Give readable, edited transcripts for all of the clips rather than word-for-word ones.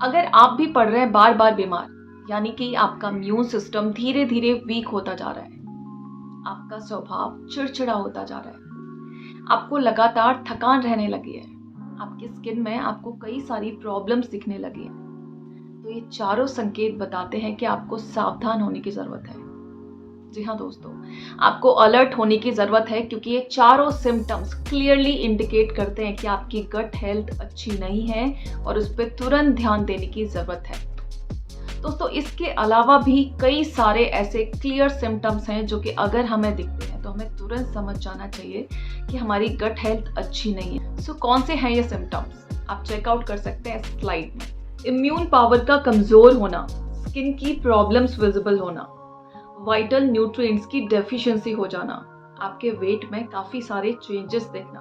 अगर आप भी पड़ रहे हैं बार बार बीमार, यानी कि आपका इम्यून सिस्टम धीरे धीरे वीक होता जा रहा है, आपका स्वभाव चिड़चिड़ा होता जा रहा है, आपको लगातार थकान रहने लगी है, आपकी स्किन में आपको कई सारी प्रॉब्लम्स दिखने लगी है, तो ये चारों संकेत बताते हैं कि आपको सावधान होने की जरूरत है। जी हाँ दोस्तों, आपको अलर्ट होने की जरूरत है क्योंकि ये चारों सिम्टम्स क्लियरली इंडिकेट करते हैं कि आपकी गट हेल्थ अच्छी नहीं है और उस पर तुरंत ध्यान देने की जरूरत है। दोस्तों, इसके अलावा भी कई सारे ऐसे क्लियर सिम्टम्स हैं जो कि अगर हमें दिखते हैं तो हमें तुरंत समझ जाना चाहिए कि हमारी गट हेल्थ अच्छी नहीं है। सो कौन से हैं ये सिम्टम्स, आप चेकआउट कर सकते हैं स्लाइड में। इम्यून पावर का कमजोर होना, स्किन की प्रॉब्लम्स विजिबल होना, वाइटल न्यूट्रिएंट्स की डेफिशिएंसी हो जाना, आपके वेट में काफी सारे चेंजेस दिखना,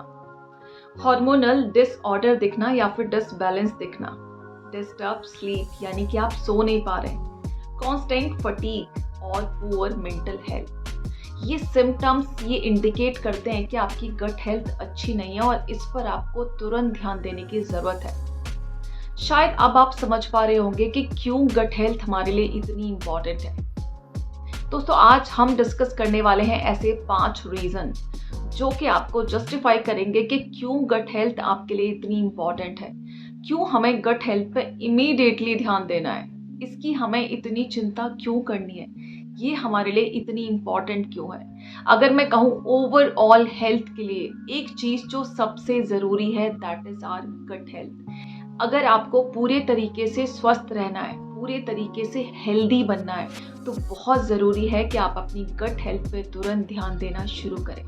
हार्मोनल डिसऑर्डर दिखना या फिर डिसबैलेंस दिखना, डिस्टर्ब स्लीप यानी कि आप सो नहीं पा रहे, कांस्टेंट फटीग और पुअर मेंटल हेल्थ। ये सिम्टम्स ये इंडिकेट करते हैं कि आपकी गट हेल्थ अच्छी नहीं है और इस पर आपको तुरंत ध्यान देने की जरूरत है। शायद अब आप समझ पा रहे होंगे कि क्यों गट हेल्थ हमारे लिए इतनी इंपॉर्टेंट है। दोस्तों, आज हम डिस्कस करने वाले हैं ऐसे 5 रीजन जो कि आपको जस्टिफाई करेंगे कि क्यों गट हेल्थ आपके लिए इतनी इंपॉर्टेंट है, क्यों हमें गट हेल्थ पे इमीडिएटली ध्यान देना है, इसकी हमें इतनी चिंता क्यों करनी है, ये हमारे लिए इतनी इंपॉर्टेंट क्यों है। अगर मैं कहूँ ओवरऑल हेल्थ के लिए एक चीज जो सबसे जरूरी है, that is our gut health. अगर आपको पूरे तरीके से स्वस्थ रहना है, पूरे तरीके से हेल्दी बनना है, तो बहुत ज़रूरी है कि आप अपनी गट हेल्थ पे तुरंत ध्यान देना शुरू करें।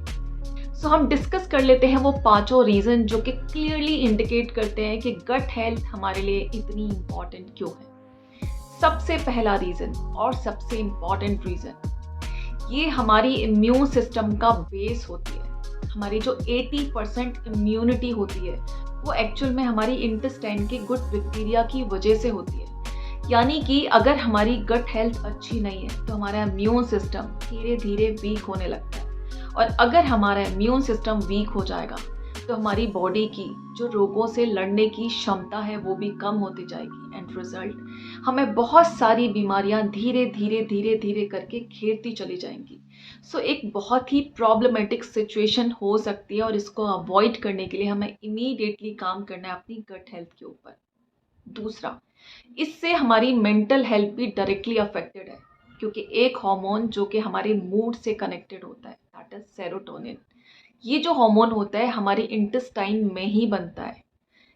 सो हम डिस्कस कर लेते हैं वो 5 रीज़न जो कि क्लियरली इंडिकेट करते हैं कि गट हेल्थ हमारे लिए इतनी इम्पॉर्टेंट क्यों है। सबसे पहला रीज़न और सबसे इम्पॉर्टेंट रीज़न, ये हमारी इम्यून सिस्टम का बेस होती है। हमारी जो 80% इम्यूनिटी होती है वो एक्चुअल में हमारी इंटेस्टाइन के गुड बैक्टीरिया की वजह से होती है। यानी कि अगर हमारी गट हेल्थ अच्छी नहीं है तो हमारा इम्यून सिस्टम धीरे धीरे वीक होने लगता है, और अगर हमारा इम्यून सिस्टम वीक हो जाएगा तो हमारी बॉडी की जो रोगों से लड़ने की क्षमता है वो भी कम होती जाएगी, एंड रिजल्ट हमें बहुत सारी बीमारियां धीरे धीरे धीरे धीरे करके घेरती चली जाएंगी। सो एक बहुत ही प्रॉब्लमेटिक सिचुएशन हो सकती है और इसको अवॉइड करने के लिए हमें इमीडिएटली काम करना है अपनी गट हेल्थ के ऊपर। दूसरा, इससे हमारी मेंटल हेल्थ भी डायरेक्टली अफेक्टेड है, क्योंकि एक हार्मोन जो कि हमारे मूड से कनेक्टेड होता है, दैट इज सेरोटोनिन। ये जो हार्मोन होता है हमारी इंटेस्टाइन में ही बनता है।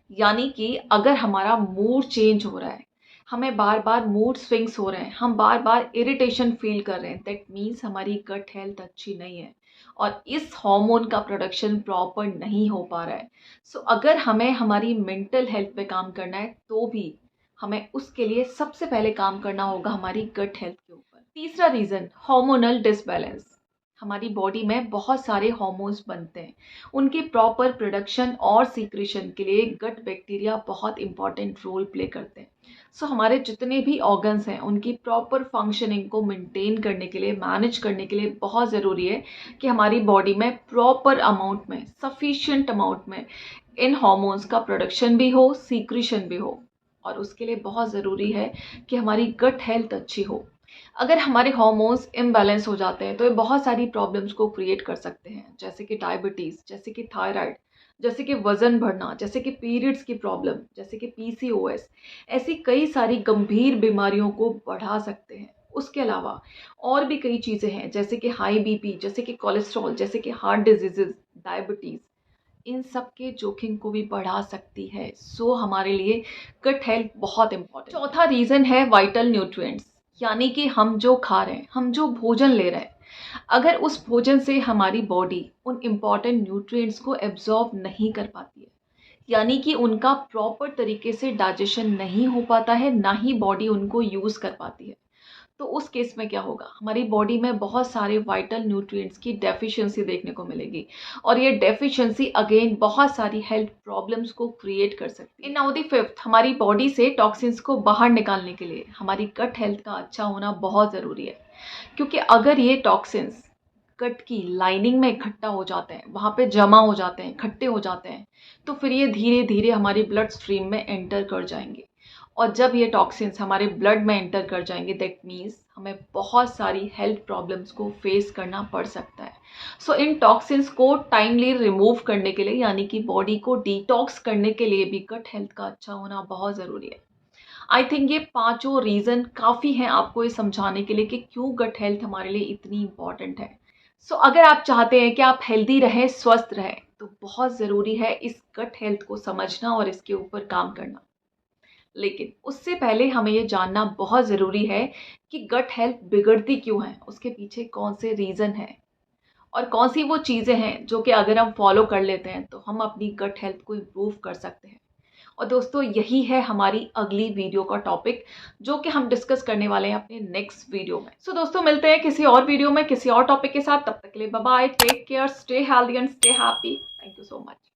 यानी कि अगर हमारा मूड चेंज हो रहा है, हमें बार बार मूड स्विंग्स हो रहे हैं, हम बार बार इरिटेशन फील कर रहे हैं, दैट मीन्स हमारी गट हेल्थ अच्छी नहीं है और इस हार्मोन का प्रोडक्शन प्रॉपर नहीं हो पा रहा है। सो अगर हमें हमारी मेंटल हेल्थ पे काम करना है तो भी हमें उसके लिए सबसे पहले काम करना होगा हमारी गट हेल्थ के ऊपर। तीसरा रीजन, हार्मोनल डिसबैलेंस। हमारी बॉडी में बहुत सारे हार्मोन्स बनते हैं, उनकी प्रॉपर प्रोडक्शन और सीक्रेशन के लिए गट बैक्टीरिया बहुत इंपॉर्टेंट रोल प्ले करते हैं। सो हमारे जितने भी ऑर्गन्स हैं उनकी प्रॉपर फंक्शनिंग को मेंटेन करने के लिए, मैनेज करने के लिए बहुत ज़रूरी है कि हमारी बॉडी में प्रॉपर अमाउंट में, सफिशिएंट अमाउंट में इन हार्मोन्स का प्रोडक्शन भी हो, सीक्रेशन भी हो, और उसके लिए बहुत ज़रूरी है कि हमारी गट हेल्थ अच्छी हो। अगर हमारे हार्मोन्स इम्बैलेंस हो जाते हैं तो ये बहुत सारी प्रॉब्लम्स को क्रिएट कर सकते हैं, जैसे कि डायबिटीज़, जैसे कि थायराइड, जैसे कि वजन बढ़ना, जैसे कि पीरियड्स की प्रॉब्लम, जैसे कि पीसीओएस। ऐसी कई सारी गंभीर बीमारियों को बढ़ा सकते हैं। उसके अलावा और भी कई चीज़ें हैं, जैसे कि हाई बीपी, जैसे कि कोलेस्ट्रॉल, जैसे कि हार्ट डिजीजेज, डायबिटीज़, इन सब के जोखिम को भी बढ़ा सकती है। सो हमारे लिए गट हेल्थ बहुत इंपॉर्टेंट। चौथा रीज़न है वाइटल न्यूट्रिएंट्स, यानी कि हम जो खा रहे हैं, हम जो भोजन ले रहे हैं, अगर उस भोजन से हमारी बॉडी उन इम्पॉर्टेंट न्यूट्रिएंट्स को एब्जॉर्ब नहीं कर पाती है, यानी कि उनका प्रॉपर तरीके से डाइजेशन नहीं हो पाता है, ना ही बॉडी उनको यूज़ कर पाती है, तो उस केस में क्या होगा, हमारी बॉडी में बहुत सारे वाइटल न्यूट्रिएंट्स की डेफिशिएंसी देखने को मिलेगी, और ये डेफिशिएंसी अगेन बहुत सारी हेल्थ प्रॉब्लम्स को क्रिएट कर सकती है। नाउ द फिफ्थ, हमारी बॉडी से टॉक्सिन्स को बाहर निकालने के लिए हमारी गट हेल्थ का अच्छा होना बहुत ज़रूरी है, क्योंकि अगर ये टॉक्सिन्स गट की लाइनिंग में इकट्ठा हो जाते हैं, वहाँ पे जमा हो जाते हैं, इकट्ठे हो जाते हैं, तो फिर ये धीरे धीरे हमारी ब्लड स्ट्रीम में एंटर कर जाएंगे और जब ये टॉक्सिन्स हमारे ब्लड में एंटर कर जाएंगे, दैट मीन्स हमें बहुत सारी हेल्थ प्रॉब्लम्स को फेस करना पड़ सकता है। सो इन टॉक्सिन्स को टाइमली रिमूव करने के लिए, यानी कि बॉडी को डिटॉक्स करने के लिए भी गट हेल्थ का अच्छा होना बहुत ज़रूरी है। आई थिंक ये पांचों रीज़न काफ़ी हैं आपको ये समझाने के लिए कि क्यों गट हेल्थ हमारे लिए इतनी इंपॉर्टेंट है। सो अगर आप चाहते हैं कि आप हेल्दी रहें, स्वस्थ रहें, तो बहुत ज़रूरी है इस गट हेल्थ को समझना और इसके ऊपर काम करना। लेकिन उससे पहले हमें ये जानना बहुत ज़रूरी है कि गट हेल्थ बिगड़ती क्यों है, उसके पीछे कौन से रीज़न हैं और कौन सी वो चीज़ें हैं जो कि अगर हम फॉलो कर लेते हैं तो हम अपनी गट हेल्थ को इम्प्रूव कर सकते हैं। और दोस्तों, यही है हमारी अगली वीडियो का टॉपिक, जो कि हम डिस्कस करने वाले हैं अपने नेक्स्ट वीडियो में। सो दोस्तों, मिलते हैं किसी और वीडियो में किसी और टॉपिक के साथ। तब तक के लिए bye bye, take care, stay healthy and stay happy. Thank you so much.